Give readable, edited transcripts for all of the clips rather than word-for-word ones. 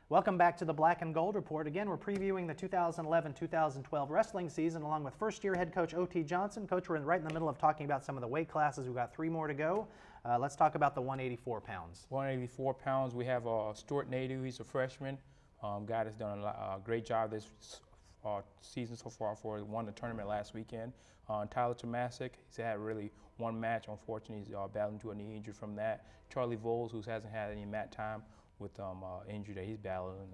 Welcome back to the Black and Gold Report. Again, we're previewing the 2011-2012 wrestling season along with first-year head coach O.T. Johnson. Coach, we're right in the middle of talking about some of the weight classes. We've got 3 more to go. Let's talk about the 184 pounds. 184 pounds, we have Stuart Nadeau. He's a freshman. Guy that's done a great job this season so far. Won the tournament last weekend. Tyler Tomasic, he's had really one match. Unfortunately, he's battling to a knee injury from that. Charlie Voles, who hasn't had any mat time with injury that he's battling.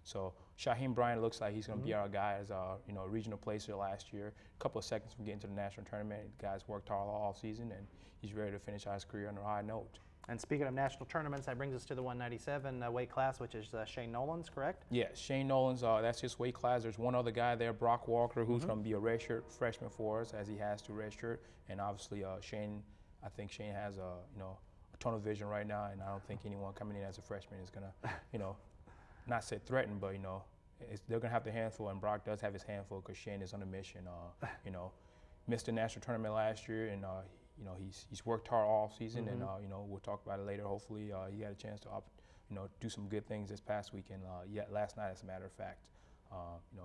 So Shaheem Bryant looks like he's going to be our guy as a regional placer last year. A couple of seconds from getting to the national tournament. The guy's worked hard all season, and he's ready to finish out his career on a high note. And speaking of national tournaments, that brings us to the 197 weight class, which is Shane Nolan's, correct? Yeah, Shane Nolan's, that's his weight class. There's one other guy there, Brock Walker, who's going to be a redshirt freshman for us, as he has to redshirt. And obviously, Shane, I think Shane has a tunnel vision right now, and I don't think anyone coming in as a freshman is gonna, not say threaten, but they're gonna have the handful, and Brock does have his handful because Shane is on a mission. Missed the national tournament last year, and he's worked hard all season, and we'll talk about it later. Hopefully, he had a chance to do some good things this past weekend. Last night, as a matter of fact.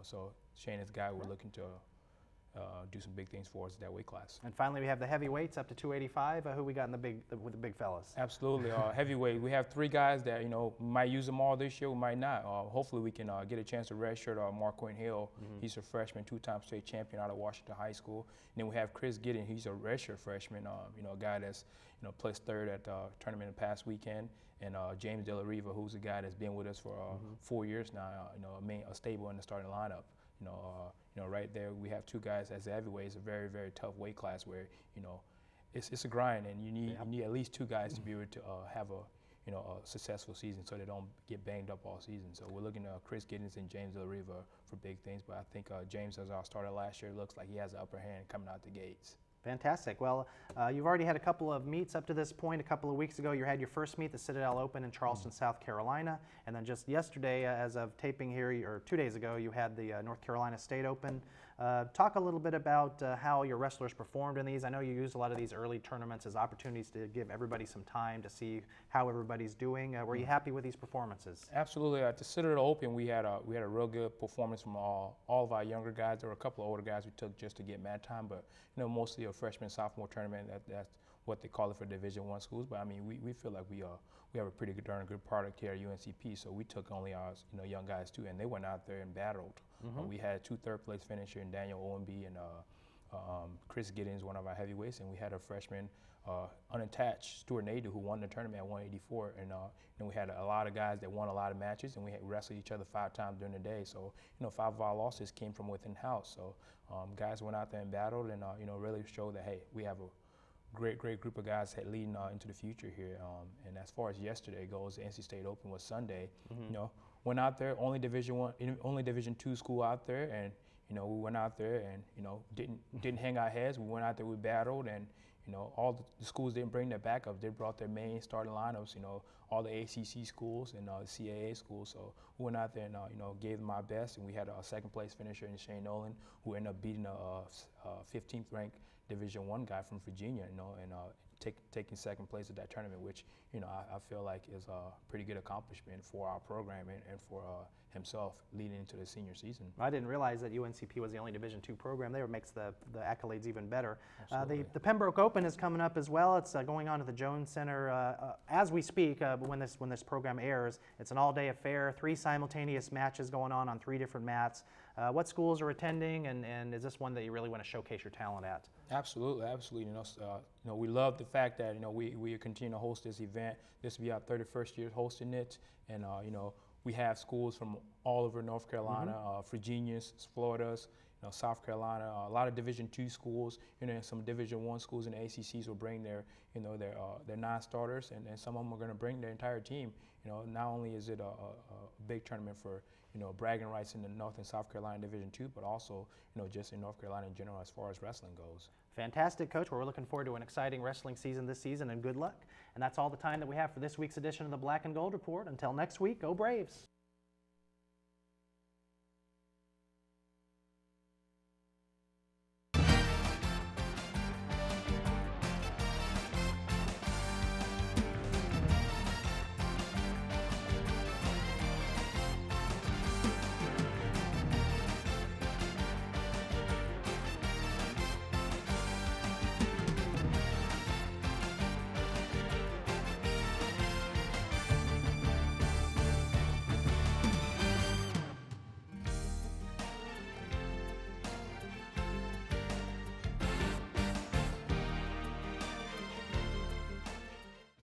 So Shane is a guy we're looking to do some big things for us at that weight class. And finally, we have the heavyweights up to 285. Who we got in with the big fellas? Absolutely, heavyweight. We have 3 guys that might use them all this year, we might not. Hopefully, we can get a chance to redshirt Marquin Hill. He's a freshman, 2-time state champion out of Washington High School. And then we have Chris Giddens. He's a redshirt freshman. A guy that's placed 3rd at the tournament the past weekend. And James De La Riva, who's a guy that's been with us for 4 years now. A stable in the starting lineup. Right there we have 2 guys as heavyweights. A very, very tough weight class where it's a grind, and you need at least 2 guys to be able to have a successful season, so they don't get banged up all season. So we're looking at Chris Giddens and James De La Riva for big things. But I think James, as our starter last year, looks like he has the upper hand coming out the gates. Fantastic. Well, you've already had a couple of meets up to this point. A couple of weeks ago, you had your first meet, the Citadel Open in Charleston, South Carolina. And then just yesterday, as of taping here, or 2 days ago, you had the North Carolina State Open. Talk a little bit about how your wrestlers performed in these. I know you used a lot of these early tournaments as opportunities to give everybody some time to see how everybody's doing. Were you happy with these performances? Absolutely. At the Citadel Open, we had a real good performance from all of our younger guys. There were a couple of older guys we took just to get mat time, but mostly a freshman sophomore tournament. That's what they call it for Division I schools. But I mean, we feel like we have a pretty darn good product here at UNCP. So we took only our young guys too, and they went out there and battled. We had 2 third-place finishers in Daniel Owenby and Chris Giddens, one of our heavyweights, and we had a freshman unattached Stuart Nadeau who won the tournament at 184. And we had a lot of guys that won a lot of matches, and we had wrestled each other 5 times during the day. So 5 of our losses came from within house. So guys went out there and battled, and really showed that, hey, we have a great group of guys leading into the future here. And as far as yesterday goes, the NC State Open was Sunday. Went out there, only Division II school out there, and we went out there and didn't hang our heads. We went out there, we battled, and all the schools didn't bring their backups. They brought their main starting lineups. All the ACC schools and the CAA schools. So we went out there and gave them our best, and we had a 2nd place finisher in Shane Nolan, who ended up beating a 15th ranked Division I guy from Virginia, and taking 2nd place at that tournament, which I feel like is a pretty good accomplishment for our program and for himself leading into the senior season. I didn't realize that UNCP was the only Division II program there. It makes the accolades even better. The Pembroke Open is coming up as well. It's going on at the Jones Center as we speak. When this program airs, it's an all-day affair. 3 simultaneous matches going on 3 different mats. What schools are attending, and is this one that you really want to showcase your talent at? Absolutely, absolutely. We love the fact that we continue to host this event. This will be our 31st year hosting it, and we have schools from all over North Carolina, Virginia's, Florida's, South Carolina, a lot of Division II schools, some Division I schools and the ACCs will bring their non-starters, and some of them are going to bring their entire team. Not only is it a big tournament for bragging rights in the North and South Carolina Division II, but also just in North Carolina in general as far as wrestling goes. Fantastic, Coach. We're looking forward to an exciting wrestling season this season, and good luck. And that's all the time that we have for this week's edition of the Black and Gold Report. Until next week, go Braves.